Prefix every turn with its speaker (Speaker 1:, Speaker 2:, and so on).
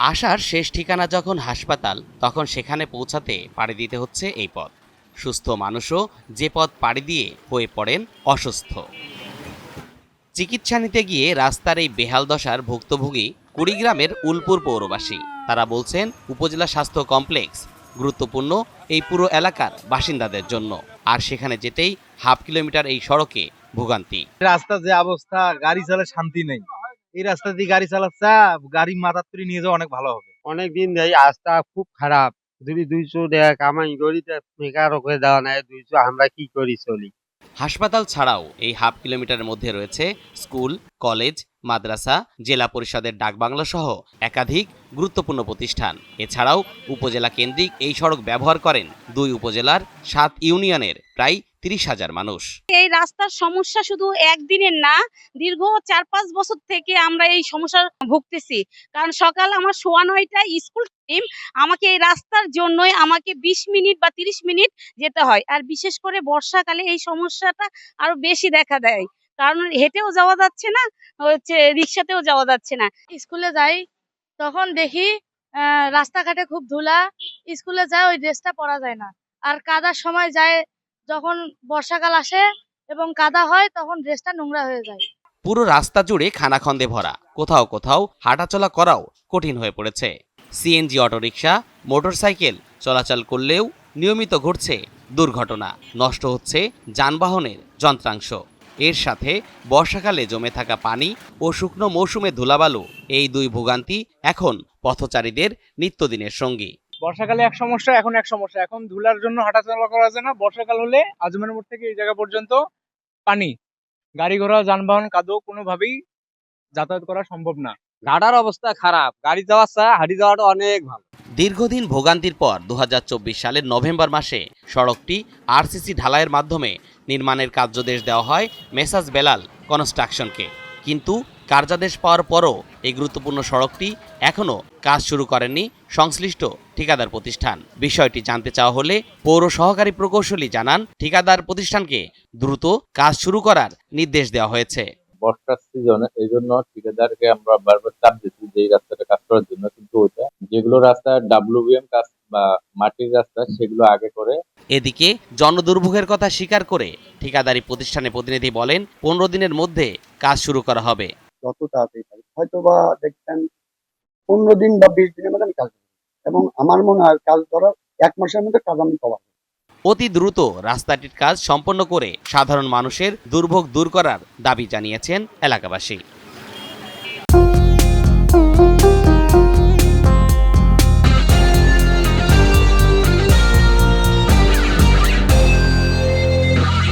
Speaker 1: আসার শেষ ঠিকানা যখন হাসপাতাল, তখন সেখানে পৌঁছাতে পাড়ি দিতে হচ্ছে এই পথ। সুস্থ মানুষও যে পথ পাড়ি দিয়ে হয়ে পড়েন অসুস্থ। চিকিৎসা নিতে গিয়ে রাস্তার এই বেহাল দশার ভুক্তভোগী কুড়িগ্রামের উলপুর পৌরবাসী। তারা বলছেন, উপজেলা স্বাস্থ্য কমপ্লেক্স গুরুত্বপূর্ণ এই পুরো এলাকার বাসিন্দাদের জন্য, আর সেখানে যেতেই হাফ কিলোমিটার এই সড়কে ভোগান্তি।
Speaker 2: রাস্তা যে অবস্থা, গাড়ি চালায় শান্তি নেই। এই রাস্তা দিয়ে গাড়ি চালাচ্ছে, গাড়ি মাথার তুলে নিয়ে যাওয়া অনেক ভালো হবে।
Speaker 3: অনেকদিন ধরে রাস্তা খুব খারাপ। যদি 200 টাকা কামাই করি তা মেকারও করে দেওয়া নাই 200, আমরা কি করি চলি।
Speaker 1: হাসপাতাল ছাড়াও এই হাফ কিলোমিটারের মধ্যে রয়েছে স্কুল, কলেজ, মাদ্রাসা, জেলা পরিষদের ডাকবাংলা সহ একাধিক গুরুত্বপূর্ণ প্রতিষ্ঠান। এছাড়াও উপজেলা কেন্দ্রিক এই সড়ক ব্যবহার করেন 2 উপজেলার 7 ইউনিয়নের প্রায় 30,000 মানুষ।
Speaker 4: এই রাস্তার সমস্যা শুধু একদিনের না, দীর্ঘ 4-5 বছর থেকে আমরা এই সমস্যার ভুগতেছি। কারণ সকাল আমার 9:15টায় স্কুল টাইম, আমাকে এই রাস্তার জন্যই আমাকে 20 মিনিট বা 30 মিনিট যেতে হয়। আর বিশেষ করে বর্ষাকালে এই সমস্যাটা আরো বেশি দেখা দেয়, কারণ হেঁটেও যাওয়া যাচ্ছে না, রিক্সাতেও যাওয়া যাচ্ছে না।
Speaker 5: স্কুলে যাই তখন দেখি রাস্তাঘাটে খুব ধুলা, স্কুলে যায় ওই ড্রেসটা পরা যায় না। আর কাদার সময় যায়, যখন বর্ষাকাল আসে এবং কাদা হয় তখন ড্রেসটা নোংরা হয়ে যায়।
Speaker 1: পুরো রাস্তা জুড়ে খানাখন্দে ভরা, কোথাও কোথাও হাঁটাচলা করাও কঠিন হয়ে পড়েছে। সিএনজি অটোরিকশা, মোটরসাইকেল চলাচল করলেও নিয়মিত ঘটছে দুর্ঘটনা, নষ্ট হচ্ছে যানবাহনের যন্ত্রাংশ। এর সাথে বর্ষাকালে জমে থাকা পানি ও শুকনো মৌসুমে ধুলাবালু, এই 2 ভোগান্তি এখন পথচারীদের নিত্যদিনের সঙ্গী।
Speaker 2: বর্ষাকালে এক সমস্যা, এখন এক সমস্যা। এখন ধুলার জন্য হাঁটাচলা করা যায় না। বর্ষাকাল হলে আজমের মোড় থেকে এই জায়গা পর্যন্ত পানি, গাড়ি ঘোড়া, যানবাহন, কাদো, কোনোভাবেই যাতায়াত করা সম্ভব না।
Speaker 3: ঘাটার অবস্থা খারাপ, গাড়ি যাওয়ার চেয়ে হাঁটি যাওয়াটা অনেক ভালো।
Speaker 1: দীর্ঘদিন ভোগান্তির পর 2024 সালের নভেম্বর মাসে সড়কটি আরসিসি ঢালাইয়ের মাধ্যমে নির্মাণের কার্যাদেশ দেওয়া হয় মেসাজ বেলাল কনস্ট্রাকশনকে। কিন্তু কার্যাদেশ পাওয়ার পরও এই গুরুত্বপূর্ণ সড়কটি এখনও কাজ শুরু করেননি সংশ্লিষ্ট ঠিকাদার প্রতিষ্ঠান। বিষয়টি জানতে চাওয়া হলে পৌর সহকারী প্রকৌশলী জানান, ঠিকাদার প্রতিষ্ঠানকে দ্রুত কাজ শুরু করার নির্দেশ দেওয়া হয়েছে।
Speaker 6: বর্ষার সিজনে এই জন্য ঠিকাদারকে আমরা বারবার চাপ দিচ্ছি যে এই রাস্তাটা কাজ করার জন্য, কিন্তু ওইটা যেগুলো রাস্তা WBM কাজ বা মাটির রাস্তা সেগুলো আগে করে।
Speaker 1: এদিকে জনদুর্ভোগের কথা স্বীকার করে ঠিকাদারি প্রতিষ্ঠানের প্রতিনিধি বলেন, 15 দিনের মধ্যে কাজ শুরু করা হবে।
Speaker 7: যত তাড়াতাড়ি পারি, হয়তো বা দেখবেন 15 দিন বা 20 দিনের মধ্যে আমি কাজ করবো। এবং আমার মনে হয় কাজ করার 1 মাসের মধ্যে কাজ আমি কভার করব।
Speaker 1: অতি দ্রুত রাস্তাটির কাজ সম্পন্ন করে সাধারণ মানুষের দুর্ভোগ দূর করার দাবি জানিয়েছেন এলাকাবাসী।